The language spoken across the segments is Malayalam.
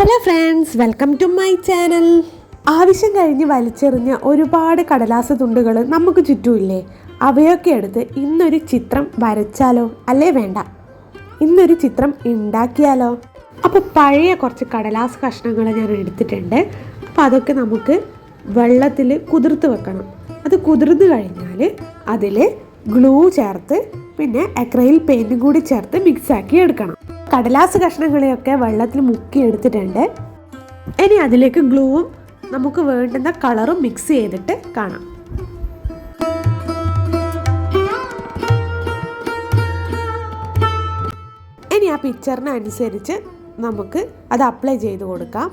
Hello friends, welcome to my channel. ആവശ്യം കഴിഞ്ഞ് വലിച്ചെറിഞ്ഞ ഒരുപാട് കടലാസ് തുണ്ടുകൾ നമുക്ക് ചുറ്റുമില്ലേ? അവയൊക്കെ എടുത്ത് ഇന്നൊരു ചിത്രം വരച്ചാലോ? അല്ലേ വേണ്ട, ഇന്നൊരു ചിത്രം ഉണ്ടാക്കിയാലോ? അപ്പോൾ പഴയ കുറച്ച് കടലാസ് കഷ്ണങ്ങൾ ഞാൻ എടുത്തിട്ടുണ്ട്. അപ്പോൾ അതൊക്കെ നമുക്ക് വെള്ളത്തിൽ കുതിർത്ത് വെക്കണം. അത് കുതിർന്ന് കഴിഞ്ഞാൽ അതിൽ ഗ്ലൂ ചേർത്ത് പിന്നെ അക്രൈൽ പെയിൻറ്റും കൂടി ചേർത്ത് മിക്സാക്കി എടുക്കണം. കടലാസ് കഷ്ണങ്ങളെയൊക്കെ വെള്ളത്തിൽ മുക്കി എടുത്തിട്ടുണ്ട്. ഇനി അതിലേക്ക് ഗ്ലൂവും നമുക്ക് വേണ്ടുന്ന കളറും മിക്സ് ചെയ്തിട്ട് കാണാം. ഇനി ആ പിക്ചറിനനുസരിച്ച് നമുക്ക് അത് അപ്ലൈ ചെയ്ത് കൊടുക്കാം.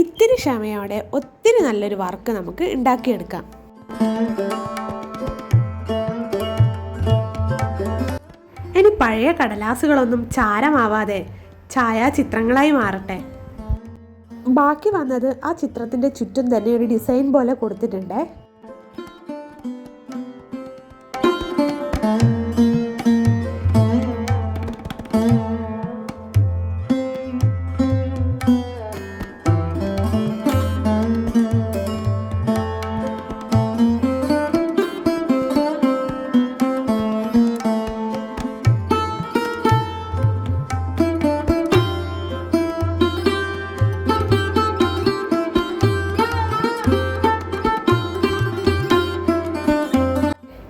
ഇത്തിരി ക്ഷമയോടെ ഒത്തിരി നല്ലൊരു വർക്ക് നമുക്ക് ഉണ്ടാക്കിയെടുക്കാം. ഇനി പഴയ കടലാസുകളൊന്നും ചാരമാവാതെ ഛായാചിത്രങ്ങളായി മാറട്ടെ. ബാക്കി വന്നത് ആ ചിത്രത്തിൻ്റെ ചുറ്റും തന്നെ ഒരു ഡിസൈൻ പോലെ കൊടുത്തിട്ടുണ്ട്.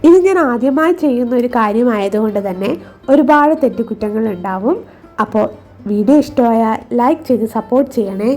ഇത് ഞാൻ ആദ്യമായി ചെയ്യുന്ന ഒരു കാര്യമായതുകൊണ്ട് തന്നെ ഒരുപാട് തെറ്റുകുറ്റങ്ങൾ ഉണ്ടാവും. അപ്പോൾ വീഡിയോ ഇഷ്ടമായാൽ ലൈക്ക് ചെയ്ത് സപ്പോർട്ട് ചെയ്യണേ.